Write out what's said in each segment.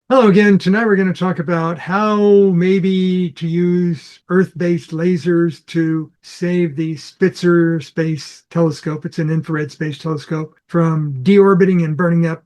Hello again. Tonight we're going to talk about how maybe to use Earth-based lasers to save the Spitzer Space Telescope. It's an infrared space telescope from deorbiting and burning up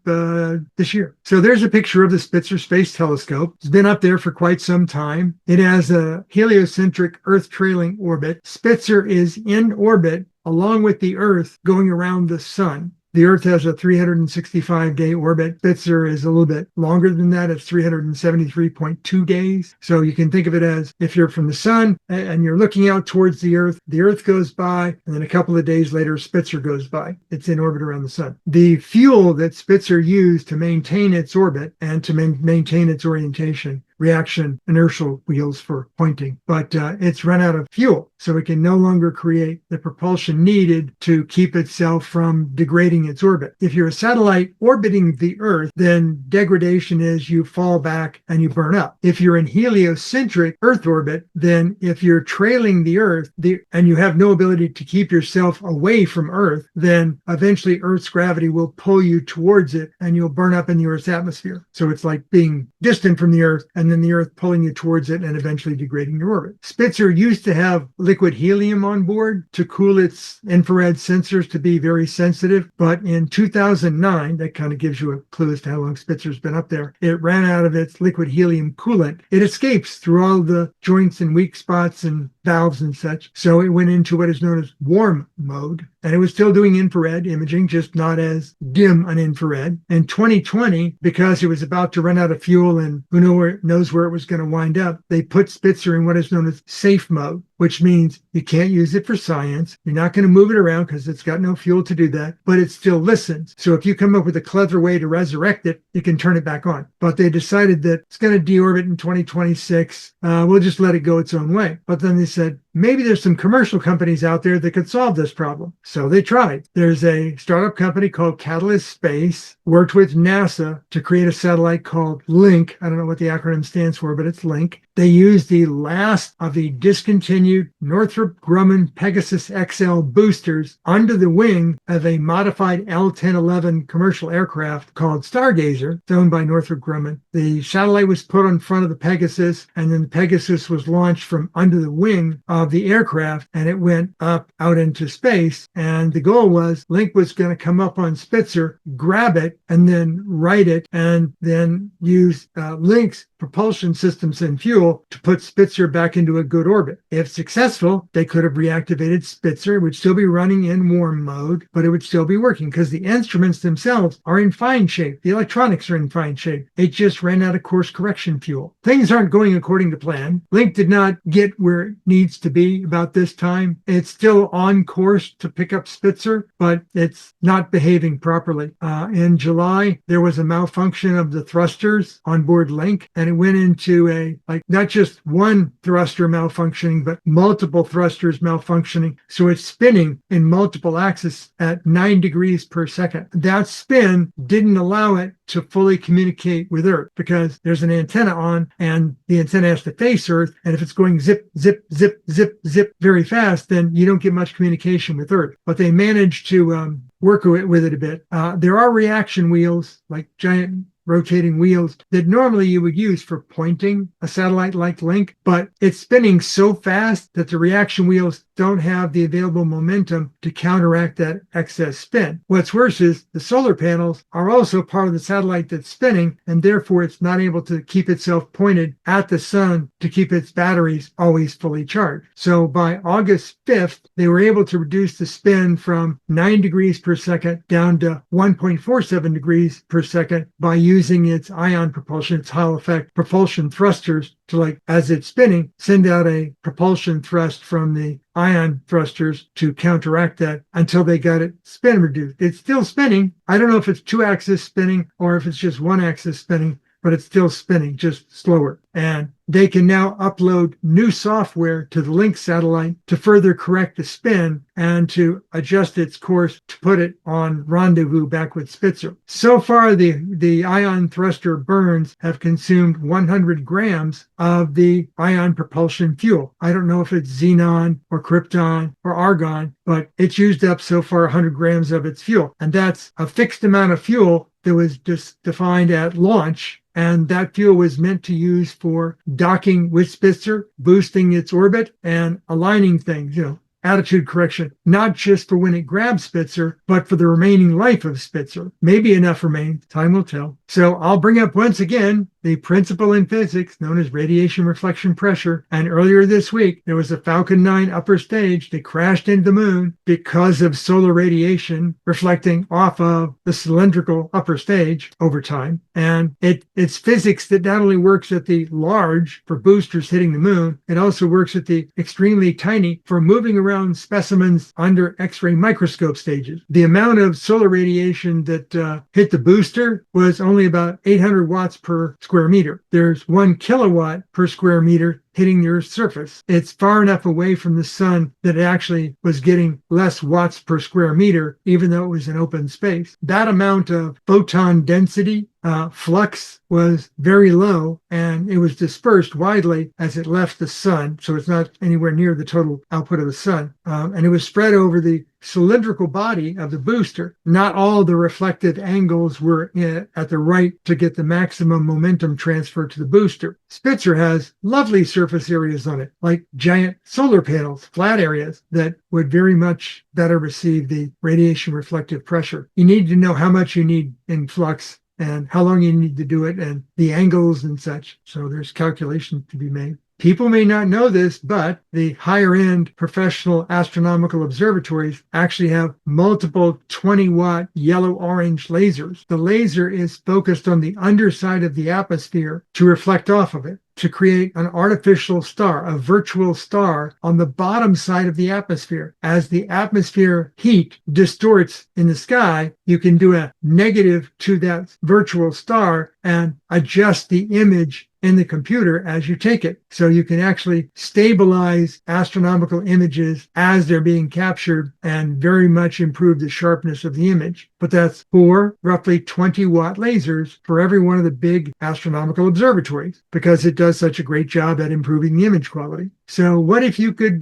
this year. So there's a picture of the Spitzer Space Telescope. It's been up there for quite some time. It has a heliocentric Earth trailing orbit. Spitzer is in orbit along with the Earth going around the sun. The Earth has a 365-day orbit. Spitzer is a little bit longer than that. It's 373.2 days. So you can think of it as if you're from the sun and you're looking out towards the Earth goes by, and then a couple of days later, Spitzer goes by. It's in orbit around the sun. The fuel that Spitzer used to maintain its orbit and to maintain its orientation, reaction inertial wheels for pointing, but it's run out of fuel, so it can no longer create the propulsion needed to keep itself from degrading its orbit. If you're a satellite orbiting the Earth, then degradation is you fall back and you burn up. If you're in heliocentric Earth orbit, then if you're trailing the Earth and you have no ability to keep yourself away from Earth, then eventually Earth's gravity will pull you towards it and you'll burn up in the Earth's atmosphere. So it's like being distant from the Earth and then the Earth pulling you towards it and eventually degrading your orbit. Spitzer used to have liquid helium on board to cool its infrared sensors to be very sensitive, but in 2009, that kind of gives you a clue as to how long Spitzer's been up there, it ran out of its liquid helium coolant. It escapes through all the joints and weak spots and valves and such, so it went into what is known as warm mode, and it was still doing infrared imaging, just not as dim an infrared. In 2020, because it was about to run out of fuel and who knows where it was going to wind up, they put Spitzer in what is known as safe mode, which means you can't use it for science. You're not going to move it around because it's got no fuel to do that, but it still listens. So if you come up with a clever way to resurrect it, you can turn it back on. But they decided that it's going to deorbit in 2026. We'll just let it go its own way. But then they said, maybe there's some commercial companies out there that could solve this problem. So they tried. There's a startup company called Katalyst Space, worked with NASA to create a satellite called LINK. I don't know what the acronym stands for, but it's LINK. They used the last of the discontinued Northrop Grumman Pegasus XL boosters under the wing of a modified L-1011 commercial aircraft called Stargazer, owned by Northrop Grumman. The satellite was put in front of the Pegasus, and then the Pegasus was launched from under the wing of the aircraft, and it went up out into space. And the goal was LINK was going to come up on Spitzer, grab it, and then right it, and then use LINK's propulsion systems and fuel to put Spitzer back into a good orbit. If successful, they could have reactivated Spitzer. It would still be running in warm mode, but it would still be working because the instruments themselves are in fine shape. The electronics are in fine shape. It just ran out of course correction fuel. Things aren't going according to plan. LINK did not get where it needs to be about this time. It's still on course to pick up Spitzer, but it's not behaving properly. In July, there was a malfunction of the thrusters on board LINK, and it went into not just one thruster malfunctioning, but multiple thrusters malfunctioning. So it's spinning in multiple axes at 9 degrees per second. That spin didn't allow it to fully communicate with Earth because there's an antenna on and the antenna has to face Earth. And if it's going zip, zip, zip, zip, zip very fast, then you don't get much communication with Earth. But they managed to work with it a bit. There are reaction wheels, like giant rotating wheels that normally you would use for pointing a satellite like LINK, but it's spinning so fast that the reaction wheels don't have the available momentum to counteract that excess spin. What's worse is the solar panels are also part of the satellite that's spinning, and therefore it's not able to keep itself pointed at the sun to keep its batteries always fully charged. So by August 5th, they were able to reduce the spin from 9 degrees per second down to 1.47 degrees per second by using its ion propulsion, its Hall effect propulsion thrusters to, as it's spinning, send out a propulsion thrust from the ion thrusters to counteract that until they got it spin reduced. It's still spinning. I don't know if it's 2-axis spinning or if it's just 1-axis spinning, but it's still spinning, just slower. And they can now upload new software to the Link satellite to further correct the spin and to adjust its course to put it on rendezvous back with Spitzer. So far, the ion thruster burns have consumed 100 grams of the ion propulsion fuel. I don't know if it's xenon or krypton or argon, but it's used up so far 100 grams of its fuel. And that's a fixed amount of fuel that was just defined at launch. And that fuel was meant to use for docking with Spitzer, boosting its orbit, and aligning things, attitude correction, not just for when it grabs Spitzer, but for the remaining life of Spitzer. Maybe enough remains. Time will tell. So I'll bring up once again the principle in physics known as radiation reflection pressure. And earlier this week, there was a Falcon 9 upper stage that crashed into the moon because of solar radiation reflecting off of the cylindrical upper stage over time. And it's physics that not only works at the large for boosters hitting the moon, it also works at the extremely tiny for moving around specimens under X-ray microscope stages. The amount of solar radiation that hit the booster was only about 800 watts per square meter. There's 1 kilowatt per square meter hitting the Earth's surface. It's far enough away from the sun that it actually was getting less watts per square meter, even though it was in open space. That amount of photon density flux was very low, and it was dispersed widely as it left the sun, so it's not anywhere near the total output of the sun. And it was spread over the cylindrical body of the booster. Not all the reflective angles were at the right to get the maximum momentum transfer to the booster. Spitzer has lovely surface areas on it, like giant solar panels, flat areas that would very much better receive the radiation reflective pressure. You need to know how much you need in flux and how long you need to do it and the angles and such. So there's calculations to be made. People may not know this, but the higher-end professional astronomical observatories actually have multiple 20-watt yellow-orange lasers. The laser is focused on the underside of the atmosphere to reflect off of it, to create an artificial star, a virtual star on the bottom side of the atmosphere. As the atmosphere heat distorts in the sky, you can do a negative to that virtual star and adjust the image in the computer as you take it. So you can actually stabilize astronomical images as they're being captured and very much improve the sharpness of the image. But that's 4 roughly 20-watt lasers for every one of the big astronomical observatories because it does such a great job at improving the image quality. So what if you could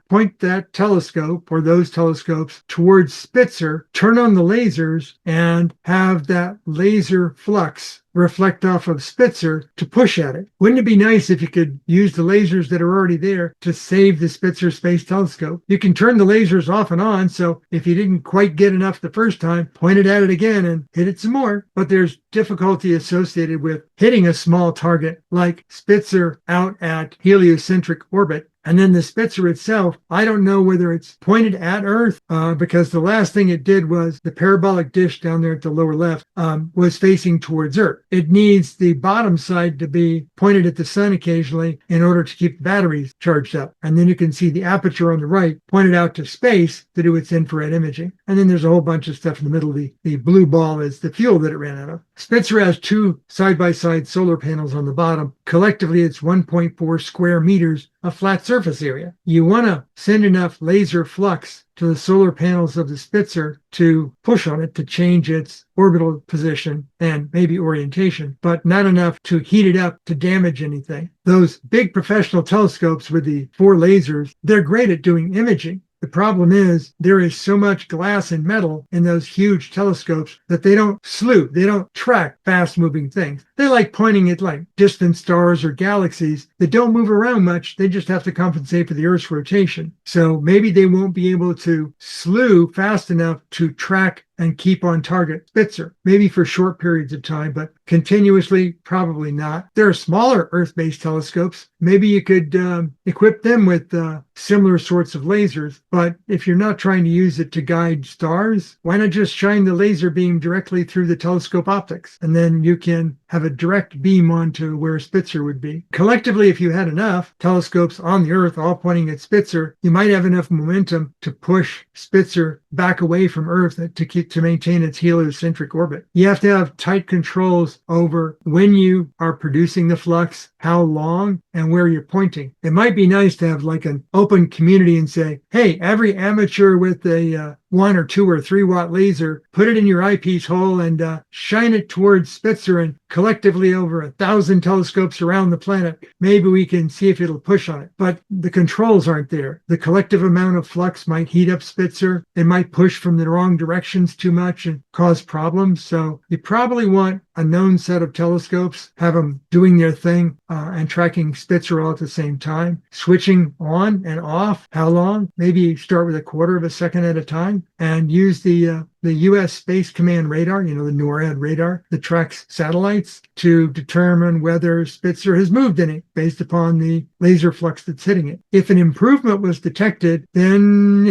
point that telescope or those telescopes towards Spitzer, turn on the lasers, and have that laser flux reflect off of Spitzer to push at it? Wouldn't it be nice if you could use the lasers that are already there to save the Spitzer Space Telescope? You can turn the lasers off and on, so if you didn't quite get enough the first time, point it at it again and hit it some more. But there's difficulty associated with hitting a small target like Spitzer out at heliocentric orbit. And then the Spitzer itself, I don't know whether it's pointed at Earth because the last thing it did was the parabolic dish down there at the lower left was facing towards Earth. It needs the bottom side to be pointed at the sun occasionally in order to keep the batteries charged up. And then you can see the aperture on the right pointed out to space to do its infrared imaging. And then there's a whole bunch of stuff in the middle. The blue ball is the fuel that it ran out of. Spitzer has 2 side-by-side solar panels on the bottom. Collectively, it's 1.4 square meters of flat surface area. You want to send enough laser flux to the solar panels of the Spitzer to push on it to change its orbital position and maybe orientation, but not enough to heat it up to damage anything. Those big professional telescopes with the 4 lasers, they're great at doing imaging. The problem is there is so much glass and metal in those huge telescopes that they don't sleuth, they don't track fast-moving things. They like pointing at like distant stars or galaxies that don't move around much. They just have to compensate for the Earth's rotation. So maybe they won't be able to slew fast enough to track and keep on target Spitzer, maybe for short periods of time, but continuously, probably not. There are smaller Earth-based telescopes. Maybe you could equip them with similar sorts of lasers, but if you're not trying to use it to guide stars, why not just shine the laser beam directly through the telescope optics? And then you can have a direct beam onto where Spitzer would be. Collectively, if you had enough telescopes on the Earth all pointing at Spitzer, you might have enough momentum to push Spitzer back away from Earth to maintain its heliocentric orbit. You have to have tight controls over when you are producing the flux, how long, and where you're pointing. It might be nice to have like an open community and say, hey, every amateur with a 1 or 2 or 3 watt laser, put it in your eyepiece hole and shine it towards Spitzer, and collectively over 1,000 telescopes around the planet, maybe we can see if it'll push on it. But the controls aren't there. The collective amount of flux might heat up Spitzer. It might push from the wrong directions too much and cause problems. So you probably want a known set of telescopes, have them doing their thing and tracking Spitzer all at the same time, switching on and off. How long? Maybe start with 1/4 of a second at a time, and use the U.S. Space Command radar, the NORAD radar that tracks satellites, to determine whether Spitzer has moved any based upon the laser flux that's hitting it. If an improvement was detected, then,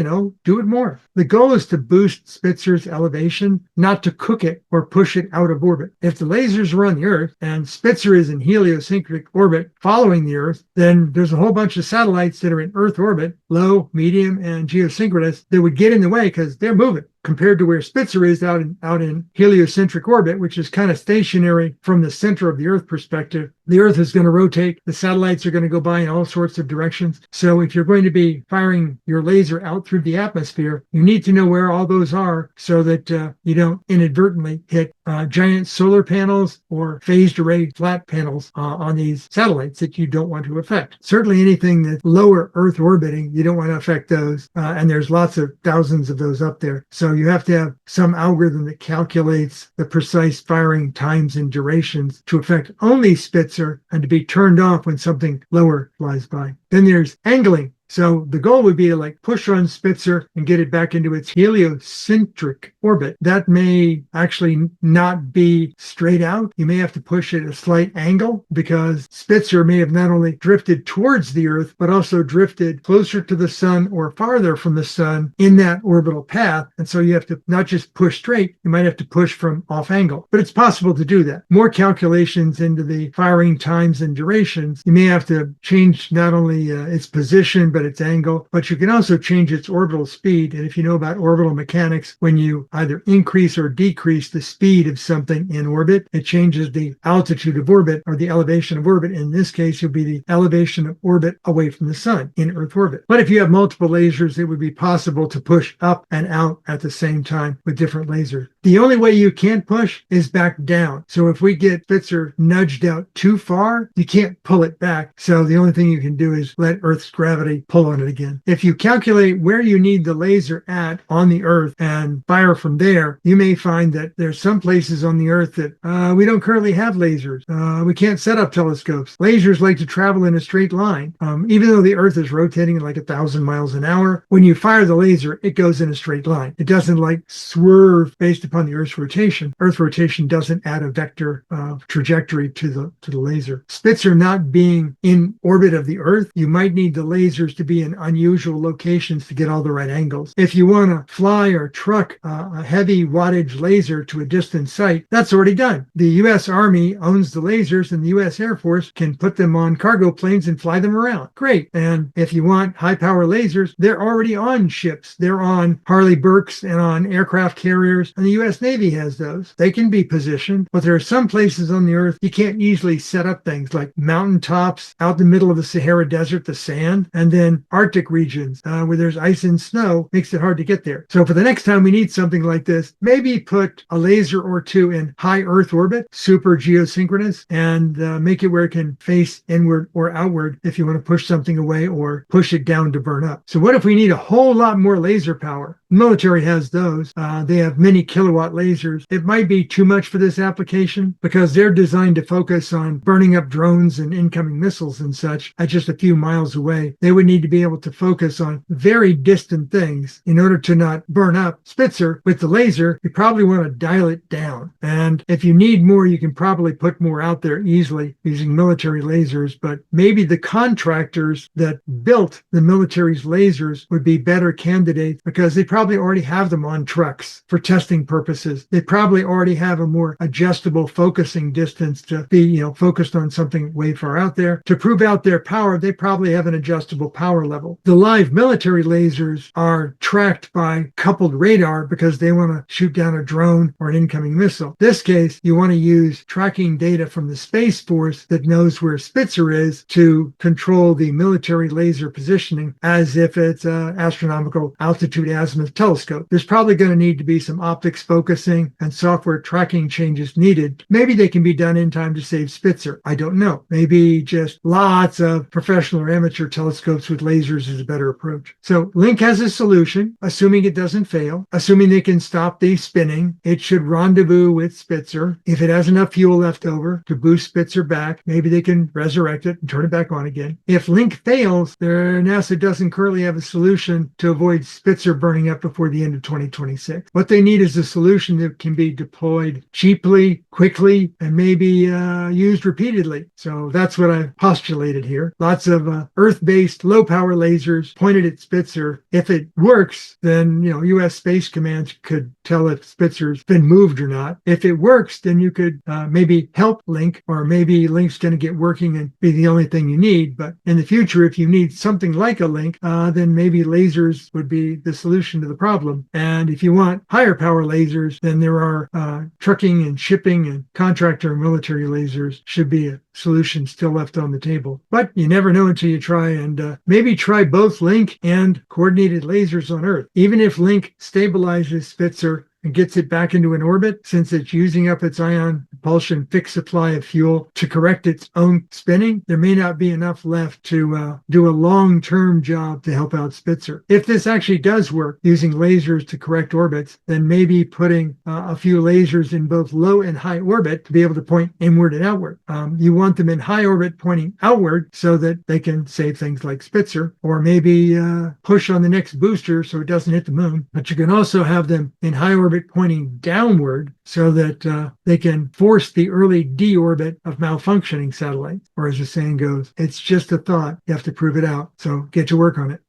do it more. The goal is to boost Spitzer's elevation, not to cook it or push it out of orbit. If the lasers are on the Earth and Spitzer is in heliocentric orbit following the Earth, then there's a whole bunch of satellites that are in Earth orbit, low, medium, and geosynchronous, that would get in the way because they're moving, compared to where Spitzer is out in heliocentric orbit, which is kind of stationary from the center of the Earth perspective. The Earth is going to rotate. The satellites are going to go by in all sorts of directions. So if you're going to be firing your laser out through the atmosphere, you need to know where all those are so that you don't inadvertently hit giant solar panels or phased array flat panels on these satellites that you don't want to affect. Certainly anything that's lower Earth orbiting, you don't want to affect those. And there's lots of thousands of those up there. So you have to have some algorithm that calculates the precise firing times and durations to affect only Spitzer and to be turned off when something lower flies by. Then there's angling. So the goal would be to push on Spitzer and get it back into its heliocentric orbit. That may actually not be straight out. You may have to push it at a slight angle because Spitzer may have not only drifted towards the Earth, but also drifted closer to the sun or farther from the sun in that orbital path. And so you have to not just push straight, you might have to push from off angle. But it's possible to do that. More calculations into the firing times and durations. You may have to change not only its position, but its angle, but you can also change its orbital speed. And if you know about orbital mechanics, when you either increase or decrease the speed of something in orbit, it changes the altitude of orbit or the elevation of orbit. In this case, it'll be the elevation of orbit away from the sun in Earth orbit. But if you have multiple lasers, it would be possible to push up and out at the same time with different lasers. The only way you can't push is back down. So if we get Spitzer nudged out too far, you can't pull it back. So the only thing you can do is let Earth's gravity pull on it again. If you calculate where you need the laser at on the Earth and fire from there, you may find that there's some places on the Earth that we don't currently have lasers. We can't set up telescopes. Lasers like to travel in a straight line. Even though the Earth is rotating at 1,000 miles an hour, when you fire the laser, it goes in a straight line. It doesn't swerve based upon the Earth's rotation. Earth rotation doesn't add a vector trajectory to the laser. Spitzer not being in orbit of the Earth, you might need the lasers to be in unusual locations to get all the right angles. If you want to fly or truck a heavy wattage laser to a distant site, that's already done. The U.S. Army owns the lasers and the U.S. Air Force can put them on cargo planes and fly them around. Great. And if you want high power lasers, they're already on ships. They're on Harley Burks and on aircraft carriers, and the U.S. Navy has those. They can be positioned, but there are some places on the Earth you can't easily set up things like mountaintops out in the middle of the Sahara Desert, the sand, and then Arctic regions where there's ice and snow, makes it hard to get there. So for the next time we need something like this, maybe put a laser or two in high Earth orbit, super geosynchronous, and make it where it can face inward or outward if you want to push something away or push it down to burn up. So what if we need a whole lot more laser power? The military has those. They have many kilowatt lasers. It might be too much for this application because they're designed to focus on burning up drones and incoming missiles and such at just a few miles away. They would need to be able to focus on very distant things in order to not burn up Spitzer. With the laser, you probably want to dial it down. And if you need more, you can probably put more out there easily using military lasers. But maybe the contractors that built the military's lasers would be better candidates because they probably already have them on trucks for testing purposes. They probably already have a more adjustable focusing distance to be, focused on something way far out there. To prove out their power, they probably have an adjustable power power level. The live military lasers are tracked by coupled radar because they want to shoot down a drone or an incoming missile. In this case, you want to use tracking data from the Space Force that knows where Spitzer is to control the military laser positioning as if it's an astronomical altitude azimuth telescope. There's probably going to need to be some optics focusing and software tracking changes needed. Maybe they can be done in time to save Spitzer. I don't know. Maybe just lots of professional or amateur telescopes with lasers is a better approach. So Link has a solution, assuming it doesn't fail, assuming they can stop the spinning. It should rendezvous with Spitzer. If it has enough fuel left over to boost Spitzer back, maybe they can resurrect it and turn it back on again. If Link fails, NASA doesn't currently have a solution to avoid Spitzer burning up before the end of 2026. What they need is a solution that can be deployed cheaply, quickly, and maybe used repeatedly. So that's what I've postulated here. Lots of Earth-based low-power lasers pointed at Spitzer. If it works, then U.S. Space Command could tell if Spitzer's been moved or not. If it works, then you could maybe help Link, or maybe Link's going to get working and be the only thing you need. But in the future, if you need something like a Link, then maybe lasers would be the solution to the problem. And if you want higher power lasers, then there are trucking and shipping and contractor and military lasers should be a solution still left on the table. But you never know until you try, and maybe try both Link and coordinated lasers on Earth. Even if Link stabilizes Spitzer and gets it back into an orbit, since it's using up its ion propulsion fixed supply of fuel to correct its own spinning, there may not be enough left to do a long-term job to help out Spitzer. If this actually does work, using lasers to correct orbits, then maybe putting a few lasers in both low and high orbit to be able to point inward and outward. You want them in high orbit pointing outward so that they can save things like Spitzer, or maybe push on the next booster so it doesn't hit the moon. But you can also have them in high orbit pointing downward so that they can force the early deorbit of malfunctioning satellites. Or as the saying goes, it's just a thought. You have to prove it out. So get to work on it.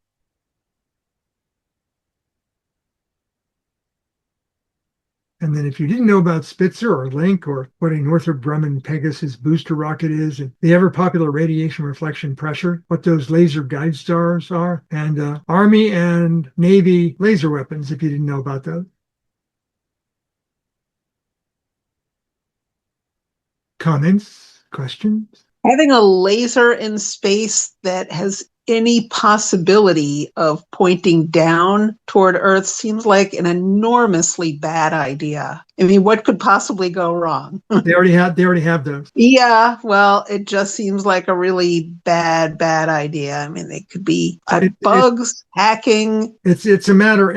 And then if you didn't know about Spitzer or Link or what a Northrop Grumman Pegasus booster rocket is, and the ever-popular radiation reflection pressure, what those laser guide stars are, and Army and Navy laser weapons, if you didn't know about those. Comments? Questions? Having a laser in space that has any possibility of pointing down toward Earth seems like an enormously bad idea. I mean, what could possibly go wrong? They already have those. Yeah, well, it just seems like a really bad idea. I mean, they could be bugs, hacking. It's a matter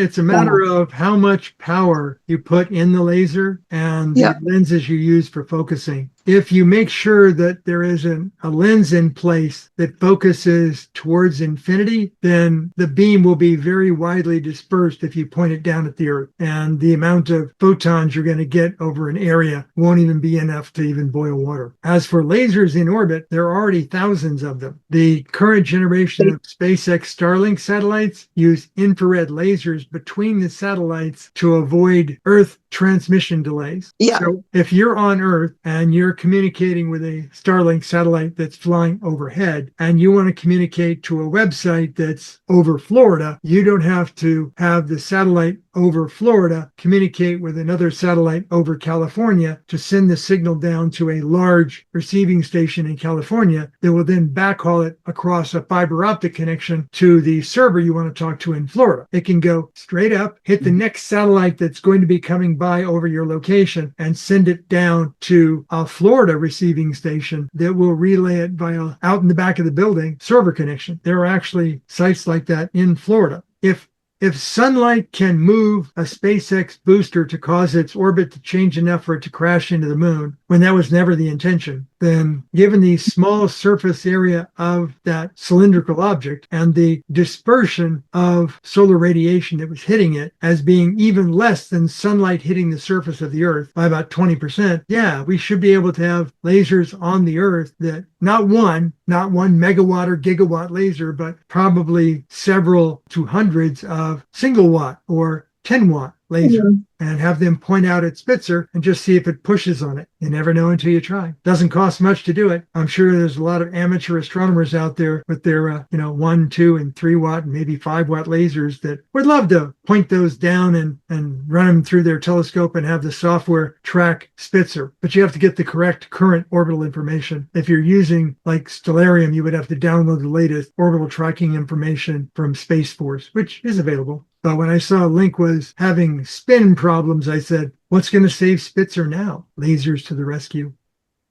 of how much power you put in the laser and the lenses you use for focusing. If you make sure that there is a lens in place that focuses towards infinity, then the beam will be very widely dispersed if you point it down at the Earth. And the amount of photons you're going to get over an area won't even be enough to even boil water. As for lasers in orbit, there are already thousands of them. The current generation of SpaceX Starlink satellites use infrared lasers between the satellites to avoid Earth transmission delays. Yeah. So if you're on Earth and you're communicating with a Starlink satellite that's flying overhead and you want to communicate to a website that's over Florida, you don't have to have the satellite over Florida communicate with another satellite over California to send the signal down to a large receiving station in California that will then backhaul it across a fiber optic connection to the server you want to talk to in Florida. It can go straight up, hit the next satellite that's going to be coming by over your location, and send it down to a Florida receiving station that will relay it via out in the back of the building server connection. There are actually sites like that in Florida. If sunlight can move a SpaceX booster to cause its orbit to change enough for it to crash into the moon, when that was never the intention, then given the small surface area of that cylindrical object and the dispersion of solar radiation that was hitting it as being even less than sunlight hitting the surface of the Earth by about 20%, yeah, we should be able to have lasers on the Earth that not one megawatt or gigawatt laser, but probably several to hundreds of single watt or 10-watt laser and have them point out at Spitzer and just see if it pushes on it. You never know until you try. Doesn't cost much to do it. I'm sure there's a lot of amateur astronomers out there with their 1, 2, and 3-watt and maybe 5-watt lasers that would love to point those down and run them through their telescope and have the software track Spitzer. But you have to get the correct current orbital information. If you're using like Stellarium, you would have to download the latest orbital tracking information from Space Force, which is available. But when I saw Link was having spin problems, I said, what's going to save Spitzer now? Lasers to the rescue.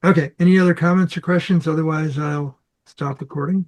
Okay, any other comments or questions? Otherwise, I'll stop recording.